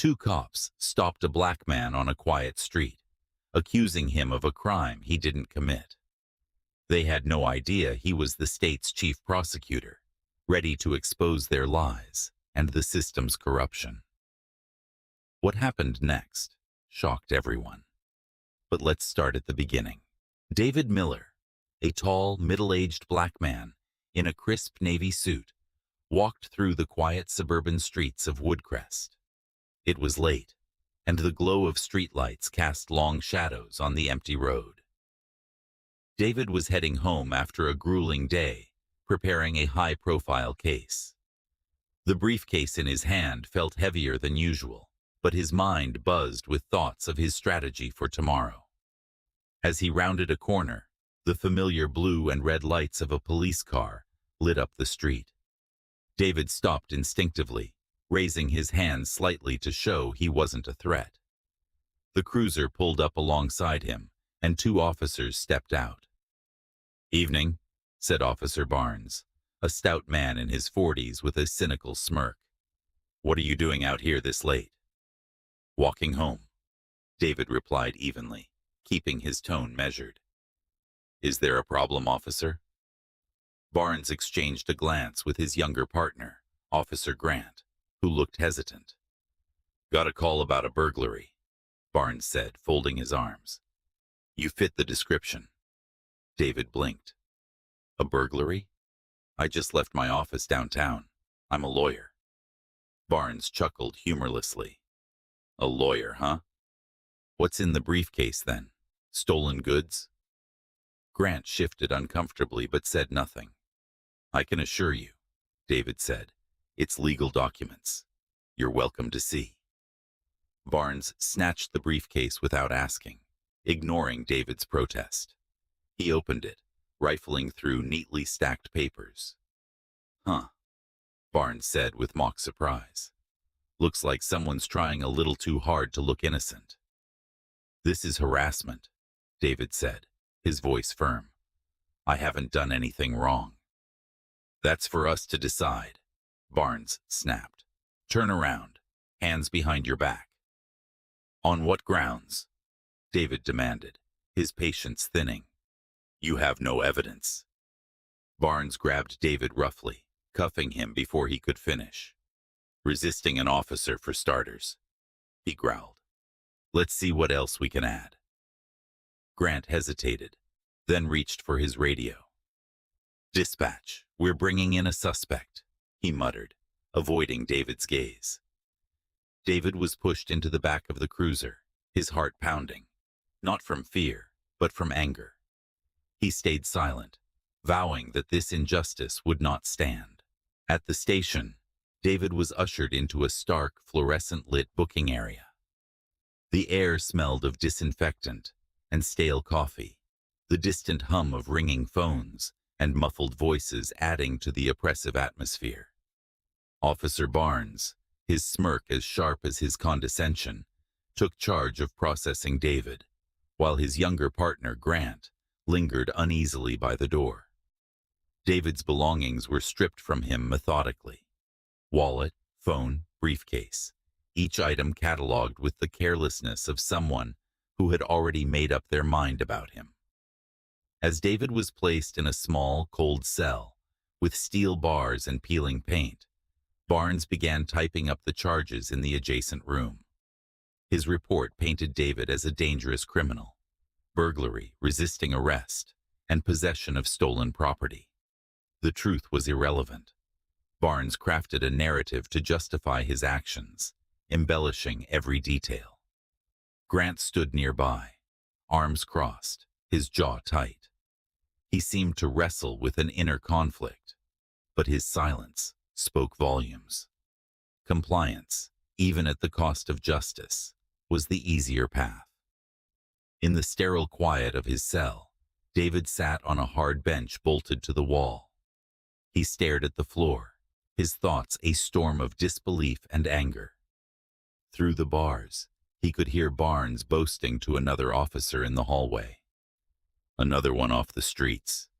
Two cops stopped a black man on a quiet street, accusing him of a crime he didn't commit. They had no idea he was the state's chief prosecutor, ready to expose their lies and the system's corruption. What happened next shocked everyone. But let's start at the beginning. David Miller, a tall, middle-aged black man in a crisp navy suit, walked through the quiet suburban streets of Woodcrest. It was late, and the glow of streetlights cast long shadows on the empty road. David was heading home after a grueling day, preparing a high-profile case. The briefcase in his hand felt heavier than usual, but his mind buzzed with thoughts of his strategy for tomorrow. As he rounded a corner, the familiar blue and red lights of a police car lit up the street. David stopped instinctively, raising his hand slightly to show he wasn't a threat. The cruiser pulled up alongside him, and two officers stepped out. "Evening," said Officer Barnes, a stout man in his 40s with a cynical smirk. "What are you doing out here this late?" "Walking home," David replied evenly, keeping his tone measured. "Is there a problem, officer?" Barnes exchanged a glance with his younger partner, Officer Grant, who looked hesitant. "Got a call about a burglary," Barnes said, folding his arms. "You fit the description." David blinked. "A burglary? I just left my office downtown. I'm a lawyer." Barnes chuckled humorlessly. "A lawyer, huh? What's in the briefcase then? Stolen goods?" Grant shifted uncomfortably but said nothing. "I can assure you," David said, "it's legal documents. You're welcome to see." Barnes snatched the briefcase without asking, ignoring David's protest. He opened it, rifling through neatly stacked papers. "Huh," Barnes said with mock surprise. "Looks like someone's trying a little too hard to look innocent." "This is harassment," David said, his voice firm. "I haven't done anything wrong." "That's for us to decide," Barnes snapped. "Turn around, hands behind your back." "On what grounds?" David demanded, his patience thinning. "You have no evidence." Barnes grabbed David roughly, cuffing him before he could finish. "Resisting an officer for starters," he growled. "Let's see what else we can add." Grant hesitated, then reached for his radio. "Dispatch, we're bringing in a suspect," he muttered, avoiding David's gaze. David was pushed into the back of the cruiser, his heart pounding, not from fear, but from anger. He stayed silent, vowing that this injustice would not stand. At the station, David was ushered into a stark, fluorescent-lit booking area. The air smelled of disinfectant and stale coffee, the distant hum of ringing phones and muffled voices adding to the oppressive atmosphere. Officer Barnes, his smirk as sharp as his condescension, took charge of processing David, while his younger partner, Grant, lingered uneasily by the door. David's belongings were stripped from him methodically. Wallet, phone, briefcase, each item catalogued with the carelessness of someone who had already made up their mind about him. As David was placed in a small, cold cell, with steel bars and peeling paint, Barnes began typing up the charges in the adjacent room. His report painted David as a dangerous criminal: burglary, resisting arrest, and possession of stolen property. The truth was irrelevant. Barnes crafted a narrative to justify his actions, embellishing every detail. Grant stood nearby, arms crossed, his jaw tight. He seemed to wrestle with an inner conflict, but his silence spoke volumes. Compliance, even at the cost of justice, was the easier path. In the sterile quiet of his cell, David sat on a hard bench bolted to the wall. He stared at the floor, his thoughts a storm of disbelief and anger. Through the bars, he could hear Barnes boasting to another officer in the hallway. "Another one off the streets,"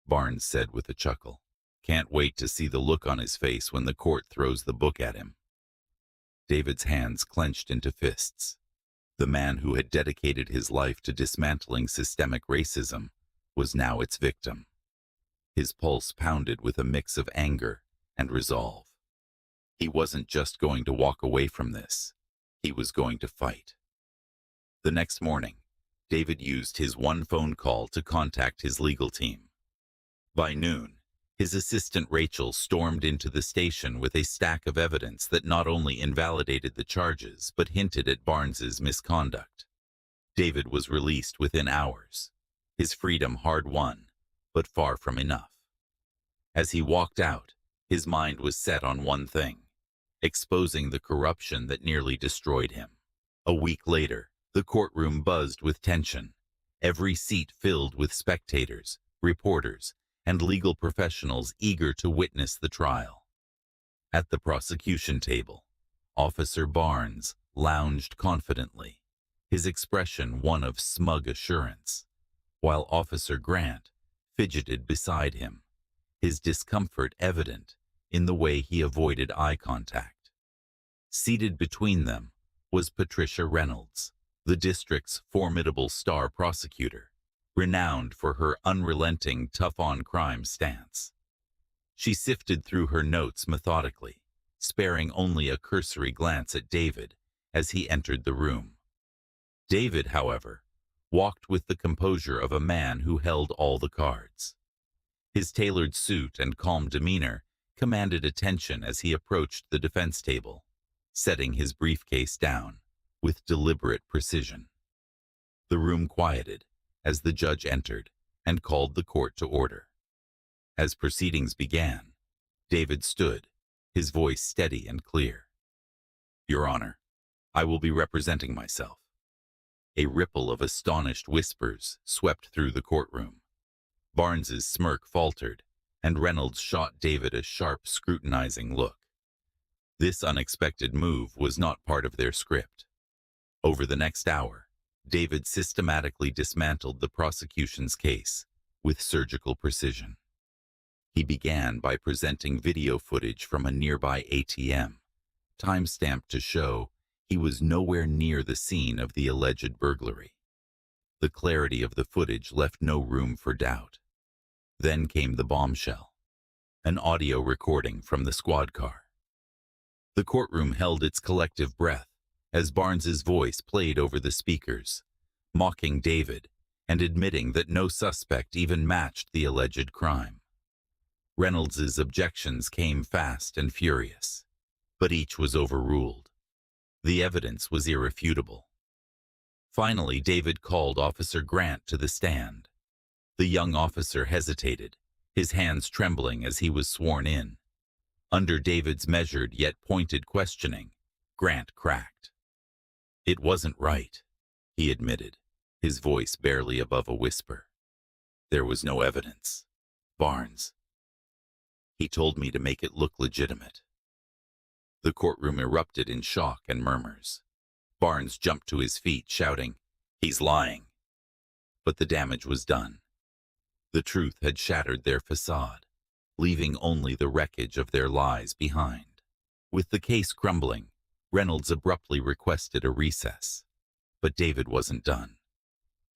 Barnes said with a chuckle. "Can't wait to see the look on his face when the court throws the book at him." David's hands clenched into fists. The man who had dedicated his life to dismantling systemic racism was now its victim. His pulse pounded with a mix of anger and resolve. He wasn't just going to walk away from this. He was going to fight. The next morning, David used his one phone call to contact his legal team. By noon, his assistant Rachel stormed into the station with a stack of evidence that not only invalidated the charges but hinted at Barnes's misconduct. David was released within hours, his freedom hard-won, but far from enough. As he walked out, his mind was set on one thing: exposing the corruption that nearly destroyed him. A week later, the courtroom buzzed with tension, every seat filled with spectators, reporters, and legal professionals eager to witness the trial. At the prosecution table, Officer Barnes lounged confidently, his expression one of smug assurance, while Officer Grant fidgeted beside him, his discomfort evident in the way he avoided eye contact. Seated between them was Patricia Reynolds, the district's formidable star prosecutor, renowned for her unrelenting tough-on-crime stance. She sifted through her notes methodically, sparing only a cursory glance at David as he entered the room. David, however, walked with the composure of a man who held all the cards. His tailored suit and calm demeanor commanded attention as he approached the defense table, setting his briefcase down with deliberate precision. The room quieted as the judge entered and called the court to order. As proceedings began, David stood, his voice steady and clear. "Your Honor, I will be representing myself." A ripple of astonished whispers swept through the courtroom. Barnes's smirk faltered, and Reynolds shot David a sharp, scrutinizing look. This unexpected move was not part of their script. Over the next hour, David systematically dismantled the prosecution's case with surgical precision. He began by presenting video footage from a nearby ATM, time-stamped to show he was nowhere near the scene of the alleged burglary. The clarity of the footage left no room for doubt. Then came the bombshell, an audio recording from the squad car. The courtroom held its collective breath as Barnes's voice played over the speakers, mocking David and admitting that no suspect even matched the alleged crime. Reynolds's objections came fast and furious, but each was overruled. The evidence was irrefutable. Finally, David called Officer Grant to the stand. The young officer hesitated, his hands trembling as he was sworn in. Under David's measured yet pointed questioning, Grant cracked. "It wasn't right," he admitted, his voice barely above a whisper. "There was no evidence. Barnes. He told me to make it look legitimate." The courtroom erupted in shock and murmurs. Barnes jumped to his feet, shouting, "He's lying." But the damage was done. The truth had shattered their facade, leaving only the wreckage of their lies behind. With the case crumbling, Reynolds abruptly requested a recess. But David wasn't done.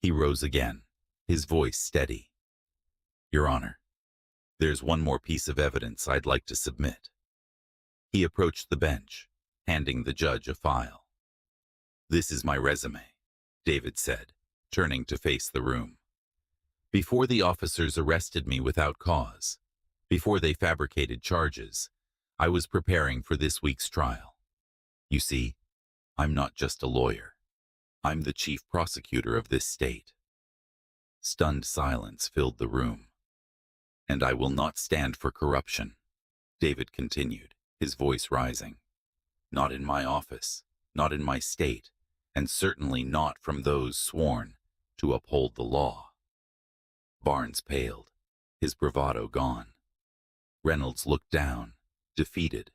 He rose again, his voice steady. "Your Honor, there's one more piece of evidence I'd like to submit." He approached the bench, handing the judge a file. "This is my resume," David said, turning to face the room. "Before the officers arrested me without cause, before they fabricated charges, I was preparing for this week's trial. You see, I'm not just a lawyer. I'm the chief prosecutor of this state." Stunned silence filled the room. "And I will not stand for corruption," David continued, his voice rising. "Not in my office, not in my state, and certainly not from those sworn to uphold the law." Barnes paled, his bravado gone. Reynolds looked down, defeated.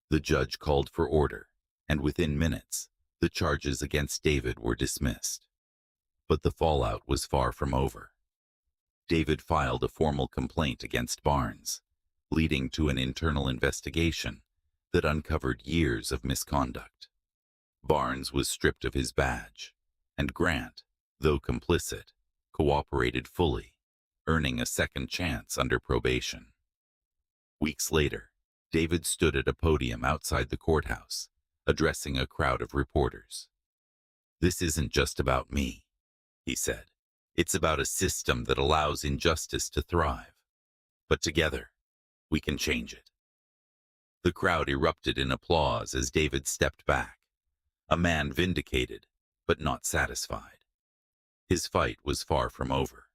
The judge called for order, and within minutes, the charges against David were dismissed. But the fallout was far from over. David filed a formal complaint against Barnes, leading to an internal investigation that uncovered years of misconduct. Barnes was stripped of his badge, and Grant, though complicit, cooperated fully, earning a second chance under probation. Weeks later, David stood at a podium outside the courthouse, addressing a crowd of reporters. "This isn't just about me," he said. "It's about a system that allows injustice to thrive. But together, we can change it." The crowd erupted in applause as David stepped back, a man vindicated, but not satisfied. His fight was far from over.